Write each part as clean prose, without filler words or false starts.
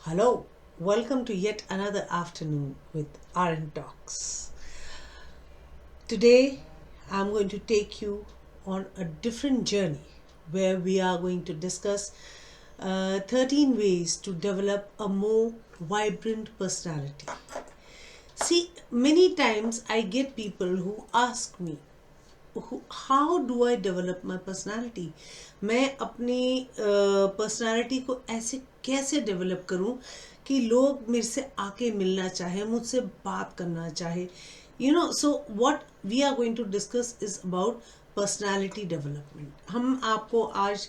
Hello, welcome to yet another afternoon with RN Talks. Today, I'm going to take you on a different journey where we are going to discuss 13 ways to develop a more vibrant personality. See, many times I get people who ask me, how do I develop my personality, मैं अपनी personality को ऐसे कैसे develop करूं कि लोग मेरे से आके मिलना चाहे, मुझसे बात करना चाहे. So what we are going to discuss is about personality development. हम आपको आज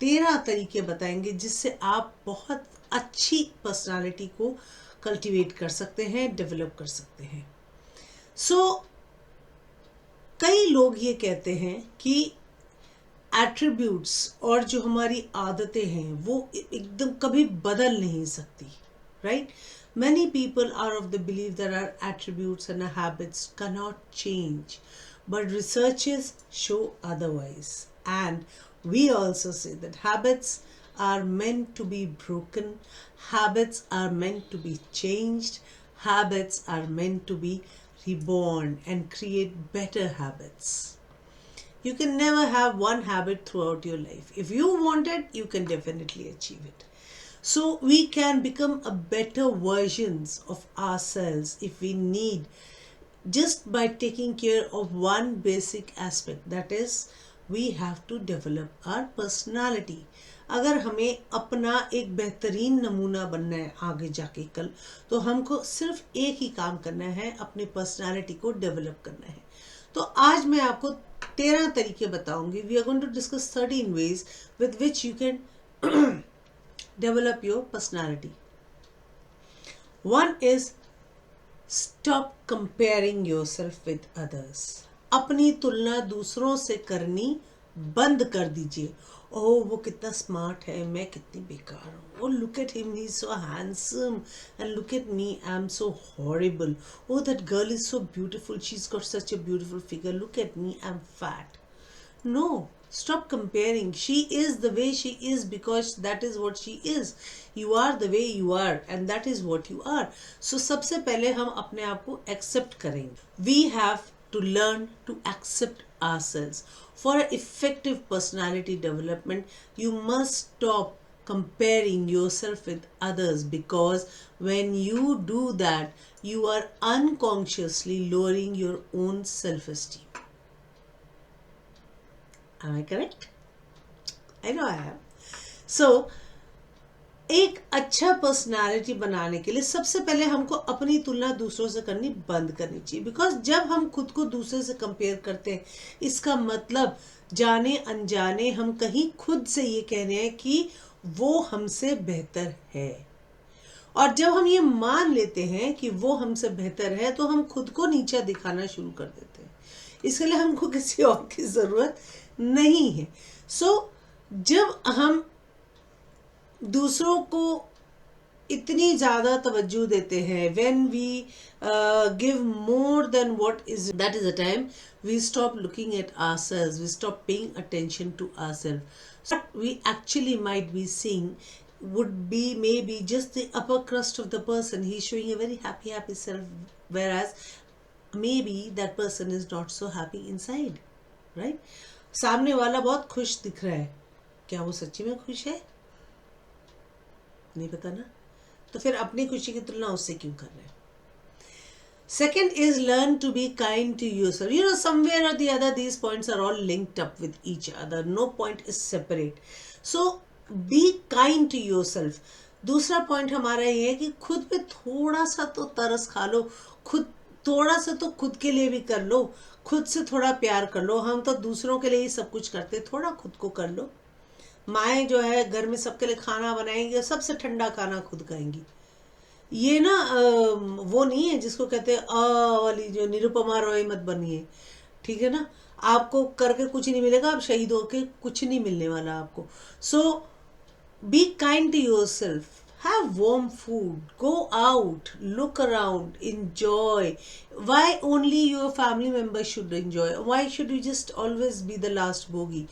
13 तरीके बताएंगे जिससे आप बहुत अच्छी पर्सनैलिटी को कल्टिवेट कर सकते हैं, डेवलप कर सकते हैं. सो कई लोग ये कहते हैं कि एट्रीब्यूट्स और जो हमारी आदतें हैं वो एकदम कभी बदल नहीं सकती, right? Many people are of the belief that our attributes and our habits cannot change, but researches show otherwise. And we also say that habits are meant to be broken, habits are meant to be changed, habits are meant to be reborn and create better habits. You can never have one habit throughout your life. If you want it, you can definitely achieve it. So we can become a better versions of ourselves if we need, just by taking care of one basic aspect, that is we have to develop our personality. अगर हमें अपना एक बेहतरीन नमूना बनना है आगे जाके कल, तो हमको सिर्फ एक ही काम करना है, अपनी पर्सनालिटी को डेवलप करना है. तो आज मैं आपको 13 तरीके बताऊंगी. We are going to discuss 13 ways with which you can develop your personality. One is stop comparing yourself with others. अपनी तुलना दूसरों से करनी बंद कर दीजिए. ओह वो कितना स्मार्ट है, मैं कितनी बेकार हूँ. Oh look at him, he's so handsome, and look at me, I'm so horrible. Oh that girl is so beautiful, she's got such a beautiful figure. Look at me, I'm fat. No, stop comparing. She is the way she is because that is what she is. You are the way you are and that is what you are. So सबसे पहले हम अपने आप को accept करेंगे. We have to learn to accept ourselves. For effective personality development, you must stop comparing yourself with others, because when you do that, you are unconsciously lowering your own self-esteem. Am I correct? I know I am. So, एक अच्छा personality बनाने के लिए सबसे पहले हमको अपनी तुलना दूसरों से करनी बंद करनी चाहिए. बिकॉज जब हम खुद को दूसरे से कंपेयर करते हैं, इसका मतलब जाने अनजाने हम कहीं खुद से ये कह रहे हैं कि वो हमसे बेहतर है. और जब हम ये मान लेते हैं कि वो हमसे बेहतर है, तो हम खुद को नीचा दिखाना शुरू कर देते हैं. इसके लिए हमको किसी और की ज़रूरत नहीं है. सो जब हम दूसरों को इतनी ज़्यादा तवज्जो देते हैं, when we give more than what is, that is the time we stop looking at ourselves, we stop paying attention to ourselves. So what we actually might be seeing would be maybe just the upper crust of the person. He's showing a very happy self, whereas maybe that person is not so happy inside, right? सामने वाला बहुत खुश दिख रहा है, क्या वो सच्ची में खुश है? नहीं पता ना. तो फिर अपनी खुशी की तुलना उससे क्यों कर रहे हैं? Second is learn to be kind to yourself. Somewhere or the other these points are all linked up with each other. No point is separate. So be kind to yourself. दूसरा पॉइंट हमारा ये है कि खुद पे थोड़ा सा तो तरस खा लो, खुद थोड़ा सा तो खुद के लिए भी कर लो, खुद से थोड़ा प्यार कर लो. हम तो दूसरों के लिए ही सब कुछ करते, थोड़ा खुद को कर लो. माएँ जो है घर में सबके लिए खाना बनाएंगी और सबसे ठंडा खाना खुद खाएंगी. ये ना वो नहीं है जिसको कहते हैं वाली, जो निरुपमा रॉय मत बनिए, ठीक है ना. आपको करके कुछ नहीं मिलेगा, आप शहीद होके कुछ नहीं मिलने वाला आपको. So be kind to yourself. Have warm food, go out, look around, enjoy. Why only your family members should enjoy? Why should you just always be the last bogey?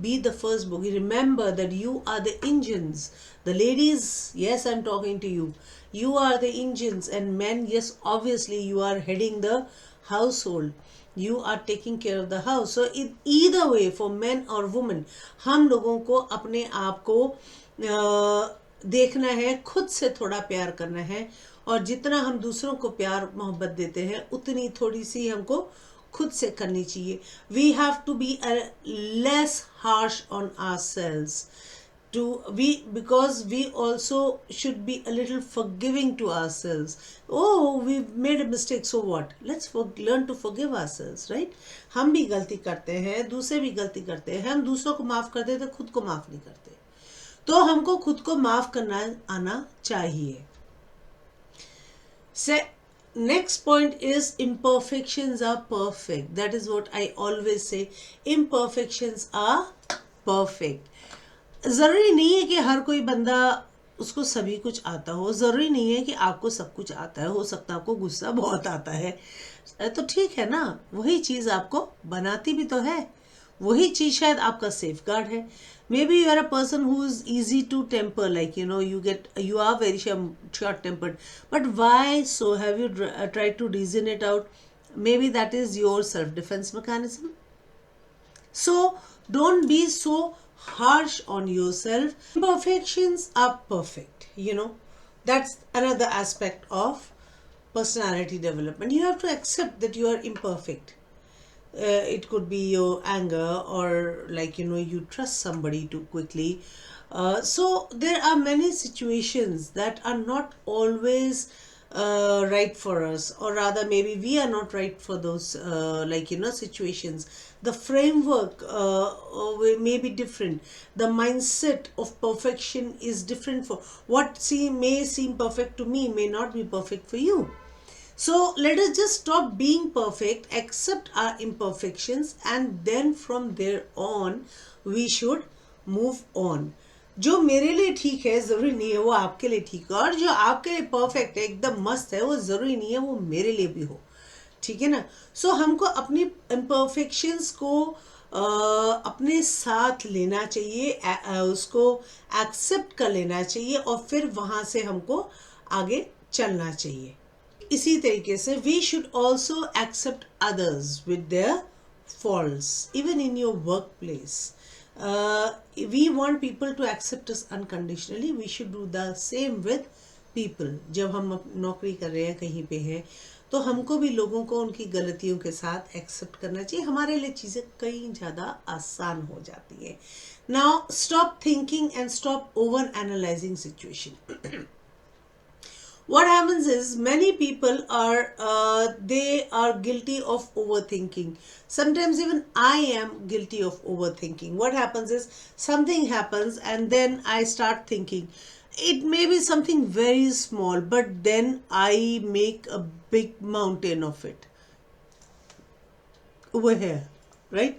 be the first bogie. Remember that you are the engines. The ladies, yes, I'm talking to you. You are the engines, and men, yes, obviously you are heading the household. You are taking care of the house. So in either way, for men or women, हम लोगों को अपने आप को देखना है, खुद से थोड़ा प्यार करना है, और जितना हम दूसरों को प्यार मोहब्बत देते हैं उतनी थोड़ी सी हमको खुद से करनी चाहिए. We have to be less harsh on ourselves to we because we also should be a little forgiving to ourselves. Oh, we've made a mistake, so what? Let's learn to forgive ourselves, right? हम भी गलती करते हैं, दूसरे भी गलती करते हैं, हम दूसरों को माफ कर देते, खुद को माफ नहीं करते. तो हमको खुद को माफ करना आना चाहिए. Next point is imperfections are perfect. That is what I always say. Imperfections are perfect. ज़रूरी नहीं है कि हर कोई बंदा उसको सभी कुछ आता हो. ज़रूरी नहीं है कि आपको सब कुछ आता है. हो सकता है आपको गुस्सा बहुत आता है, तो ठीक है ना, वही चीज़ आपको बनाती भी तो है. वही चीज़ शायद आपका सेफ गार्ड है. Maybe you are a person who is easy to temper, like you are very short tempered. But why so? Have you tried to reason it out? Maybe that is your self defense mechanism. So don't be so harsh on yourself. Imperfections are perfect. That's another aspect of personality development. You have to accept that you are imperfect. It could be your anger, or you trust somebody too quickly. So there are many situations that are not always right for us, or rather maybe we are not right for those situations. The framework may be different. The mindset of perfection is different. For what may seem perfect to me may not be perfect for you. So let us just stop being perfect, accept our imperfections, and then from there on we should move on. जो मेरे लिए ठीक है ज़रूरी नहीं है वो आपके लिए ठीक है, और जो आपके लिए परफेक्ट है, एकदम मस्त है, वो ज़रूरी नहीं है वो मेरे लिए भी हो. ठीक है ना. सो हमको अपनी imperfections को अपने साथ लेना चाहिए, उसको एक्सेप्ट कर लेना चाहिए, और फिर वहाँ से हमको आगे चलना चाहिए. इसी तरीके से we should also accept others with their faults, even in your work place. We want people to accept us unconditionally. We should do the same with people. जब हम नौकरी कर रहे हैं, कहीं पे हैं, तो हमको भी लोगों को उनकी गलतियों के साथ एक्सेप्ट करना चाहिए. हमारे लिए चीज़ें कई ज़्यादा आसान हो जाती हैं. Now stop thinking and stop over analysing situation. What happens is many people are guilty of overthinking. Sometimes even I am guilty of overthinking. What happens is something happens and then I start thinking. It may be something very small, but then I make a big mountain of it. Over here, right?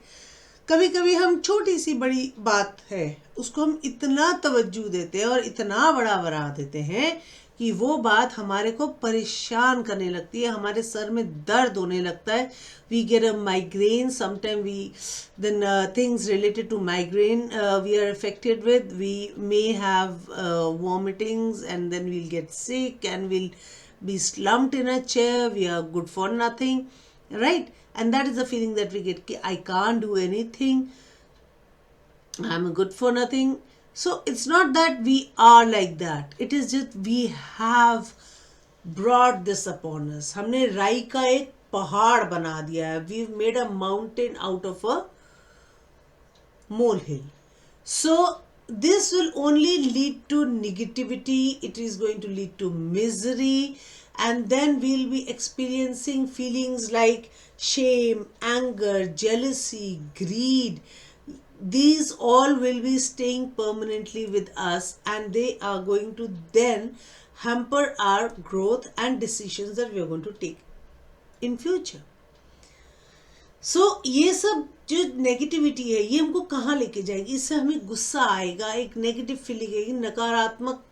कभी कभी हम छोटी सी बड़ी बात है उसको हम इतना तवज्जो देते हैं और इतना बड़ा बना देते हैं कि वो बात हमारे को परेशान करने लगती है, हमारे सर में दर्द होने लगता है. We get a migraine. Sometime we then things related to migraine we are affected with. We may have vomitings and then we'll get sick and we'll be slumped in a chair. We are good for nothing, right? And that is the feeling that we get. I can't do anything. I'm good for nothing. So it's not that we are like that. It is just we have brought this upon us. हमने राई का एक पहाड़ बना दिया है. We've made a mountain out of a molehill. So this will only lead to negativity. It is going to lead to misery. And then we'll be experiencing feelings like shame, anger, jealousy, greed. These all will be staying permanently with us, and they are going to then hamper our growth and decisions that we are going to take in future. So ये सब जो negativity है ये हमको कहाँ लेके जाएगी? इससे हमें गुस्सा आएगा, एक नेगेटिव फीलिंग आएगी, नकारात्मक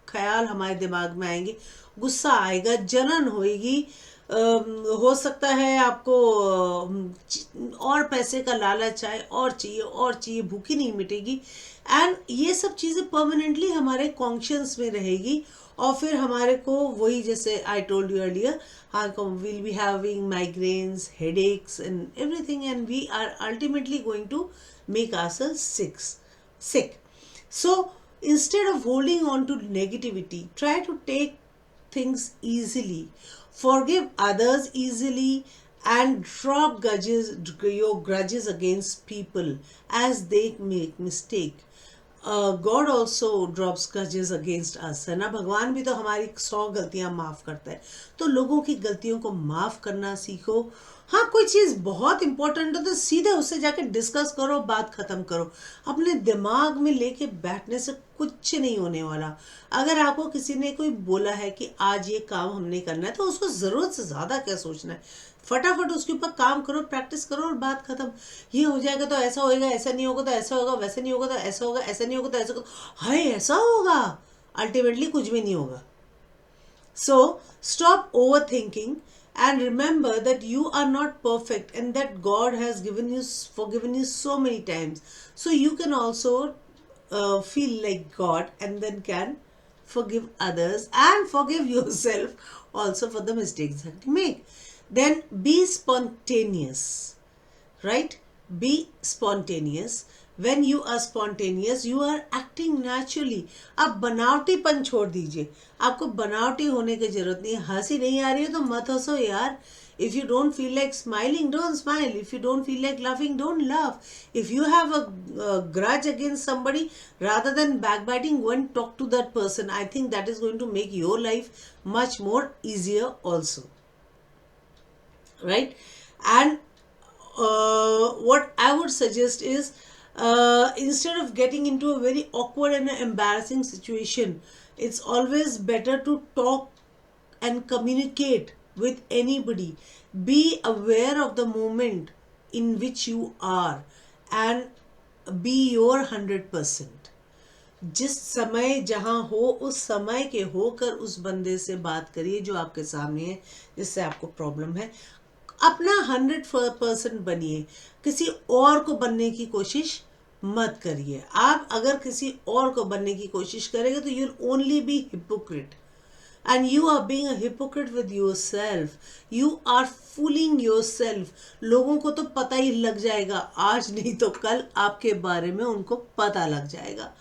ख्याल हमारे दिमाग में आएंगे, गुस्सा आएगा, जलन होएगी, हो सकता है आपको और पैसे का लालच आए, और चाहिए और चाहिए, भूखी नहीं मिटेगी। एंड ये सब चीज़ें परमानेंटली हमारे कॉन्शियस में रहेगी, और फिर हमारे को वही, जैसे I told you earlier, will be having migraines, headaches and everything, and we are ultimately going to make ourselves sick. So instead of holding on to negativity, try to take things easily, forgive others easily, and drop your grudges against people as they make mistake. God also drops grudges against us, है ना। भगवान भी तो हमारी 100 गलतियां माफ करता है। तो लोगों की गलतियों को माफ करना सीखो। हाँ, कोई चीज़ बहुत इंपॉर्टेंट है तो सीधे उससे जाके डिस्कस करो, बात खत्म करो। अपने दिमाग में लेके बैठने से कुछ नहीं होने वाला। अगर आपको किसी ने कोई बोला है कि आज ये काम हमने करना है, तो उसको ज़रूरत से ज़्यादा क्या सोचना है, फटाफट उसके ऊपर काम करो, प्रैक्टिस करो और बात खत्म। ये हो जाएगा तो ऐसा होएगा, ऐसा नहीं होगा तो ऐसा होगा, वैसे नहीं होगा तो ऐसा होगा, ऐसा नहीं होगा तो ऐसा होगा, हाय ऐसा होगा, अल्टीमेटली कुछ भी नहीं होगा। So stop overthinking and remember that you are not perfect and that God has forgiven you so many times. So you can also feel like God and then can forgive others and forgive yourself also for the mistakes that you make. Then be spontaneous, right? Be spontaneous. When you are spontaneous, you are acting naturally. आप बनावटीपन छोड़ दीजिए। आपको बनावटी होने की जरूरत नहीं है। हंसी नहीं आ रही है तो मत हंसो यार। If you don't feel like smiling, don't smile. If you don't feel like laughing, don't laugh. If you have a grudge against somebody, rather than backbiting, go and talk to that person. I think that is going to make your life much more easier also. Right? And what I would suggest is, instead of getting into a very awkward and embarrassing situation, it's always better to talk and communicate with anybody. Be aware of the moment in which you are and be your 100%. जिस समय जहाँ हो उस समय के होकर उस बंदे से बात करिए जो आपके सामने है, जिससे आपको प्रॉब्लम है। अपना 100% बनिए, किसी और को बनने की कोशिश मत करिए। आप अगर किसी और को बनने की कोशिश करेंगे तो you will only be hypocrite, and you are being a hypocrite with yourself. You are fooling yourself. लोगों को तो पता ही लग जाएगा, आज नहीं तो कल आपके बारे में उनको पता लग जाएगा।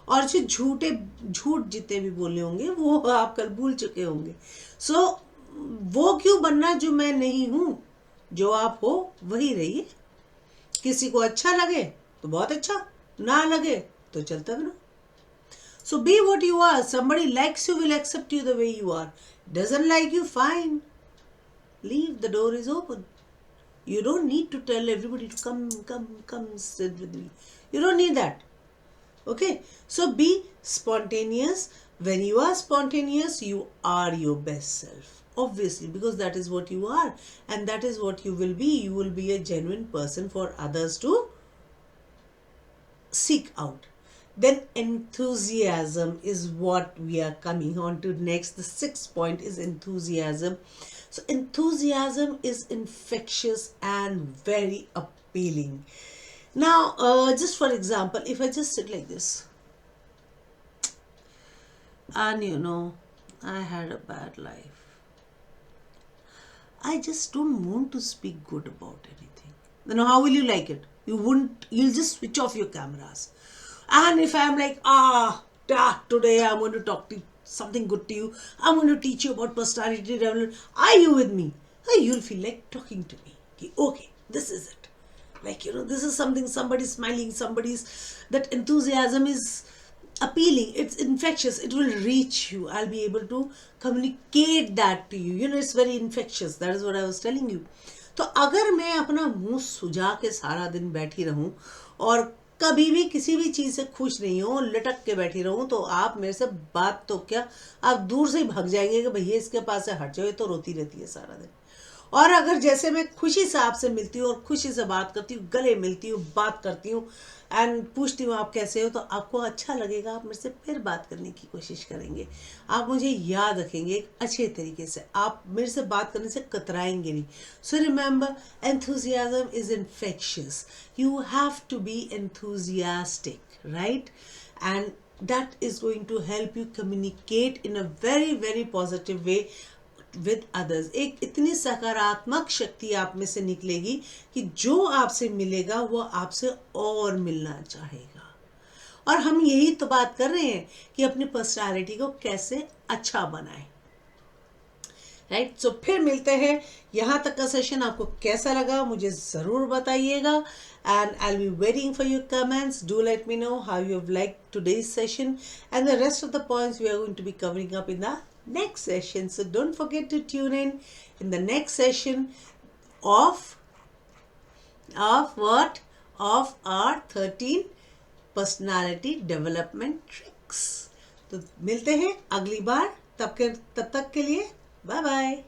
और जो झूठ जितने भी बोले होंगे वो आप कल भूल चुके होंगे। सो वो क्यों बनना जो मैं नहीं हूं। जो आप हो वही रहिए। किसी को अच्छा लगे तो बहुत अच्छा, ना लगे तो चलता बनो। So be what you are. Somebody likes you, will accept you the way you are. Doesn't like you, fine. Leave. The door is open. You don't need to tell everybody to come sit with me. You don't need that. Okay? So be spontaneous. When you are spontaneous, you are your best self. Obviously, because that is what you are. And that is what you will be. You will be a genuine person for others to seek out. Then enthusiasm is what we are coming on to next. The 6th point is enthusiasm. So enthusiasm is infectious and very appealing. Now, just for example, if I just sit like this, and I had a bad life, I just don't want to speak good about anything. Then how will you like it? You'll just switch off your cameras. And if I'm like, today I'm going to talk to you, something good to you, I'm going to teach you about personality development, are you with me? You'll feel like talking to me. Okay, this is it. Like, this is something, somebody's smiling, that enthusiasm is appealing, it's infectious, it will reach you. I'll be able to communicate that to you. It's very infectious. That is what I was telling you. तो अगर मैं अपना मुंह सुजा के सारा दिन बैठी रहूं और कभी भी किसी भी चीज़ से खुश नहीं हो, लटक के बैठी रहूं, तो आप मेरे से बात तो क्या, आप दूर से ही भाग जाएंगे कि भैया इसके पास से हट जाओ, ये तो रोती रहती है सारा दिन। और अगर जैसे मैं खुशी से आपसे मिलती हूँ और खुशी से बात करती हूँ, गले मिलती हूँ, बात करती हूँ एंड पूछती हूँ आप कैसे हो, तो आपको अच्छा लगेगा, आप मेरे से फिर बात करने की कोशिश करेंगे, आप मुझे याद रखेंगे एक अच्छे तरीके से, आप मेरे से बात करने से कतराएंगे नहीं. So remember, enthusiasm is infectious. You have to be enthusiastic, right? And that is going to help you communicate in a very very positive way with others. एक इतनी सकारात्मक शक्ति आप में से निकलेगी कि जो आपसे मिलेगा वो आपसे और मिलना चाहेगा. और हम यही तो बात कर रहे हैं कि अपनी पर्सनालिटी को कैसे अच्छा बनाएं. राइट, सो फिर मिलते हैं. यहाँ तक का सेशन आपको कैसा लगा मुझे ज़रूर बताइएगा, and I will be waiting for your comments. Do let me know how you have like today's session, and the rest of the points we are going to be covering up in the next session. So don't forget to tune in the next session of what? Of our 13 personality development tricks. तो मिलते हैं अगली बार. तब तक के लिए bye bye.